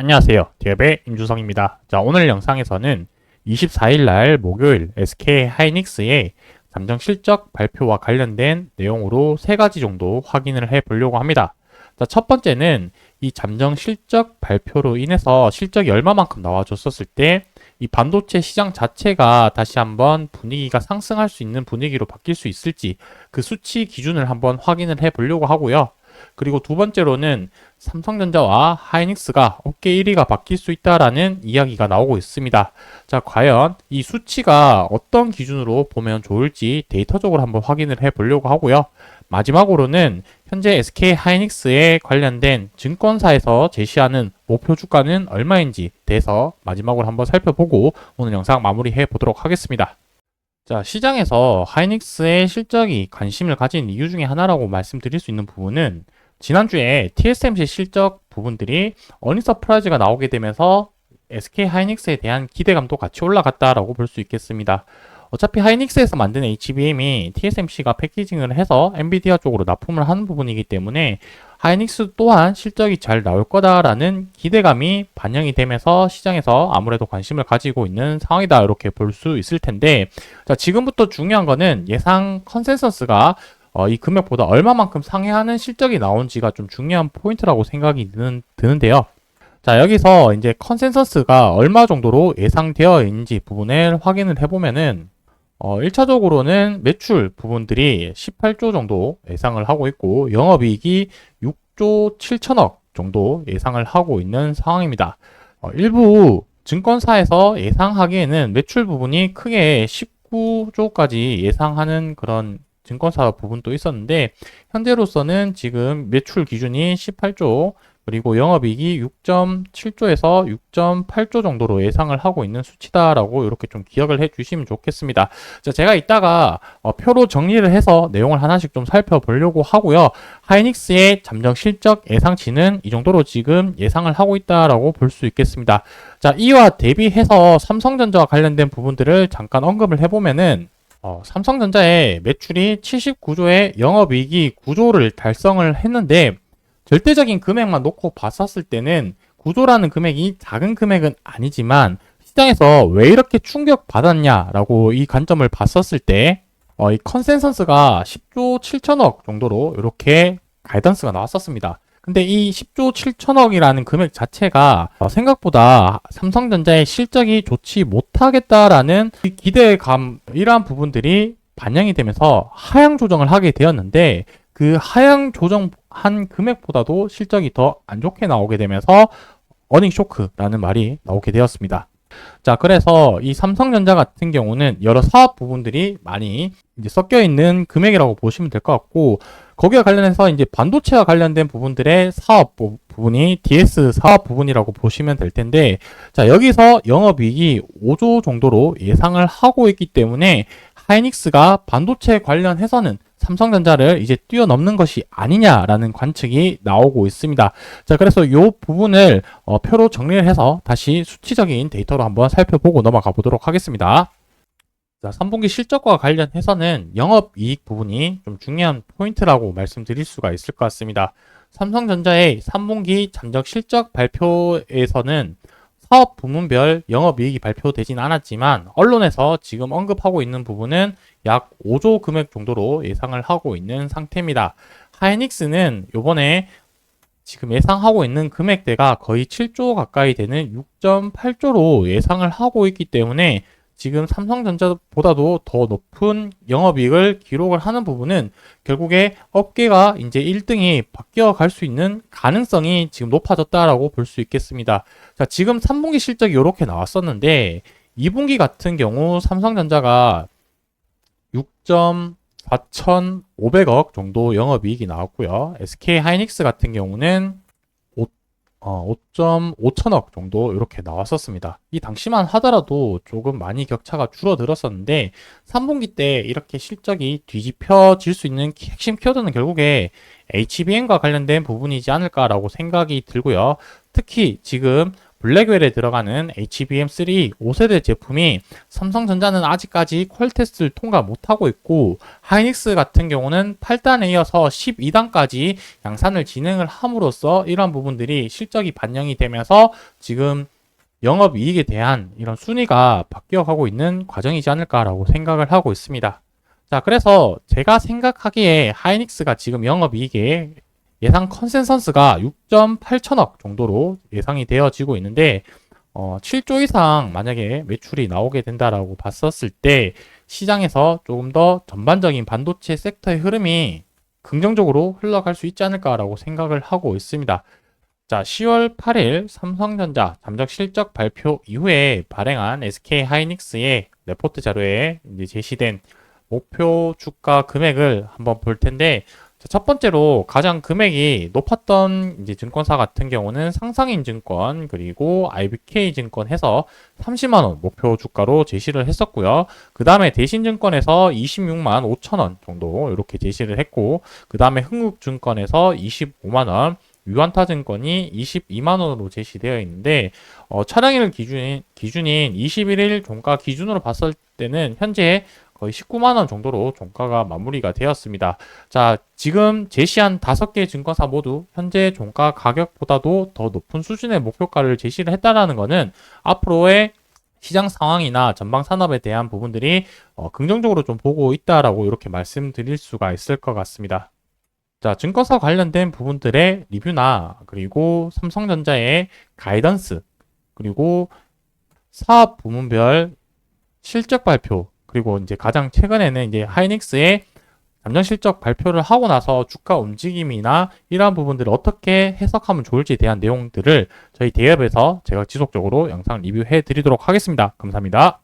안녕하세요. 디앱의 임주성입니다. 자, 오늘 영상에서는 24일 날 목요일 SK 하이닉스의 잠정 실적 발표와 관련된 내용으로 세 가지 정도 확인을 해 보려고 합니다. 자, 첫 번째는 이 잠정 실적 발표로 인해서 실적이 얼마만큼 나와줬었을 때 이 반도체 시장 자체가 다시 한번 분위기가 상승할 수 있는 분위기로 바뀔 수 있을지 그 수치 기준을 한번 확인을 해 보려고 하고요. 그리고 두 번째로는 삼성전자와 하이닉스가 업계 1위가 바뀔 수 있다라는 이야기가 나오고 있습니다. 자, 과연 이 수치가 어떤 기준으로 보면 좋을지 데이터적으로 한번 확인을 해 보려고 하고요. 마지막으로는 현재 SK 하이닉스에 관련된 증권사에서 제시하는 목표 주가는 얼마인지 대해서 마지막으로 한번 살펴보고 오늘 영상 마무리해 보도록 하겠습니다. 자, 시장에서 하이닉스의 실적이 관심을 가진 이유 중에 하나라고 말씀드릴 수 있는 부분은 지난주에 TSMC 실적 부분들이 어닝 서프라이즈가 나오게 되면서 SK 하이닉스에 대한 기대감도 같이 올라갔다라고 볼 수 있겠습니다. 어차피 하이닉스에서 만든 HBM이 TSMC가 패키징을 해서 엔비디아 쪽으로 납품을 하는 부분이기 때문에 하이닉스 또한 실적이 잘 나올 거다라는 기대감이 반영이 되면서 시장에서 아무래도 관심을 가지고 있는 상황이다 이렇게 볼 수 있을 텐데, 자, 지금부터 중요한 거는 예상 컨센서스가 이 금액보다 얼마만큼 상회하는 실적이 나온지가 좀 중요한 포인트라고 생각이 드는데요. 자, 여기서 이제 컨센서스가 얼마 정도로 예상되어 있는지 부분을 확인을 해보면은 1차적으로는 매출 부분들이 18조 정도 예상을 하고 있고 영업이익이 6조 7천억 정도 예상을 하고 있는 상황입니다. 일부 증권사에서 예상하기에는 매출 부분이 크게 19조까지 예상하는 그런 증권사 부분도 있었는데 현재로서는 지금 매출 기준이 18조 그리고 영업이익이 6.7조에서 6.8조 정도로 예상을 하고 있는 수치다라고 이렇게 좀 기억을 해 주시면 좋겠습니다. 자, 제가 이따가 표로 정리를 해서 내용을 하나씩 좀 살펴보려고 하고요. 하이닉스의 잠정 실적 예상치는 이 정도로 지금 예상을 하고 있다라고 볼 수 있겠습니다. 자, 이와 대비해서 삼성전자와 관련된 부분들을 잠깐 언급을 해보면은 삼성전자의 매출이 79조에 영업이익이 9조를 달성을 했는데 절대적인 금액만 놓고 봤었을 때는 9조라는 금액이 작은 금액은 아니지만 시장에서 왜 이렇게 충격받았냐라고 이 관점을 봤었을 때 이 컨센서스가 10조 7천억 정도로 이렇게 가이던스가 나왔었습니다. 근데 이 10조 7천억이라는 금액 자체가 생각보다 삼성전자의 실적이 좋지 못하겠다라는 기대감 이러한 부분들이 반영이 되면서 하향 조정을 하게 되었는데 그 하향 조정한 금액보다도 실적이 더 안 좋게 나오게 되면서 어닝 쇼크라는 말이 나오게 되었습니다. 자, 그래서 이 삼성전자 같은 경우는 여러 사업 부분들이 많이 이제 섞여 있는 금액이라고 보시면 될 것 같고 거기와 관련해서 이제 반도체와 관련된 부분들의 사업 부분이 DS 사업 부분이라고 보시면 될 텐데, 자, 여기서 영업이익이 5조 정도로 예상을 하고 있기 때문에 하이닉스가 반도체 관련해서는 삼성전자를 이제 뛰어넘는 것이 아니냐라는 관측이 나오고 있습니다. 자, 그래서 이 부분을 표로 정리를 해서 다시 수치적인 데이터로 한번 살펴보고 넘어가 보도록 하겠습니다. 자, 3분기 실적과 관련해서는 영업이익 부분이 좀 중요한 포인트라고 말씀드릴 수가 있을 것 같습니다. 삼성전자의 3분기 잠정 실적 발표에서는 사업 부문별 영업이익이 발표되진 않았지만 언론에서 지금 언급하고 있는 부분은 약 5조 금액 정도로 예상을 하고 있는 상태입니다. 하이닉스는 요번에 지금 예상하고 있는 금액대가 거의 7조 가까이 되는 6.8조로 예상을 하고 있기 때문에 지금 삼성전자보다도 더 높은 영업이익을 기록을 하는 부분은 결국에 업계가 이제 1등이 바뀌어 갈 수 있는 가능성이 지금 높아졌다라고 볼 수 있겠습니다. 자, 지금 3분기 실적이 이렇게 나왔었는데 2분기 같은 경우 삼성전자가 6.4500억 정도 영업이익이 나왔고요. SK 하이닉스 같은 경우는 5.5천억 정도 이렇게 나왔었습니다. 이 당시만 하더라도 조금 많이 격차가 줄어들었었는데 3분기 때 이렇게 실적이 뒤집혀질 수 있는 핵심 키워드는 결국에 HBM과 관련된 부분이지 않을까라고 생각이 들고요. 특히 지금 블랙웰에 들어가는 HBM3 5세대 제품이 삼성전자는 아직까지 퀄 테스트를 통과 못하고 있고, 하이닉스 같은 경우는 8단에 이어서 12단까지 양산을 진행을 함으로써 이런 부분들이 실적이 반영이 되면서 지금 영업이익에 대한 이런 순위가 바뀌어가고 있는 과정이지 않을까라고 생각을 하고 있습니다. 자, 그래서 제가 생각하기에 하이닉스가 지금 영업이익에 예상 컨센서스가 6.8천억 정도로 예상이 되어지고 있는데, 7조 이상 만약에 매출이 나오게 된다라고 봤었을 때 시장에서 조금 더 전반적인 반도체 섹터의 흐름이 긍정적으로 흘러갈 수 있지 않을까라고 생각을 하고 있습니다. 자, 10월 8일 삼성전자 잠정 실적 발표 이후에 발행한 SK 하이닉스의 레포트 자료에 이제 제시된 목표 주가 금액을 한번 볼 텐데, 자, 첫 번째로 가장 금액이 높았던 이제 증권사 같은 경우는 상상인증권 그리고 IBK증권 해서 30만 원 목표 주가로 제시를 했었고요. 그 다음에 대신증권에서 26만 5천 원 정도 이렇게 제시를 했고, 그 다음에 흥국증권에서 25만 원, 유한타증권이 22만 원으로 제시되어 있는데, 촬영일 기준인 21일 종가 기준으로 봤을 때는 현재 거의 19만 원 정도로 종가가 마무리가 되었습니다. 자, 지금 제시한 5개 증권사 모두 현재 종가 가격보다도 더 높은 수준의 목표가를 제시를 했다라는 것은 앞으로의 시장 상황이나 전방 산업에 대한 부분들이 긍정적으로 좀 보고 있다라고 이렇게 말씀드릴 수가 있을 것 같습니다. 자, 증권사 관련된 부분들의 리뷰나 그리고 삼성전자의 가이던스 그리고 사업 부문별 실적 발표, 그리고 이제 가장 최근에는 이제 하이닉스의 잠정 실적 발표를 하고 나서 주가 움직임이나 이러한 부분들을 어떻게 해석하면 좋을지에 대한 내용들을 저희 대협에서 제가 지속적으로 영상 리뷰해 드리도록 하겠습니다. 감사합니다.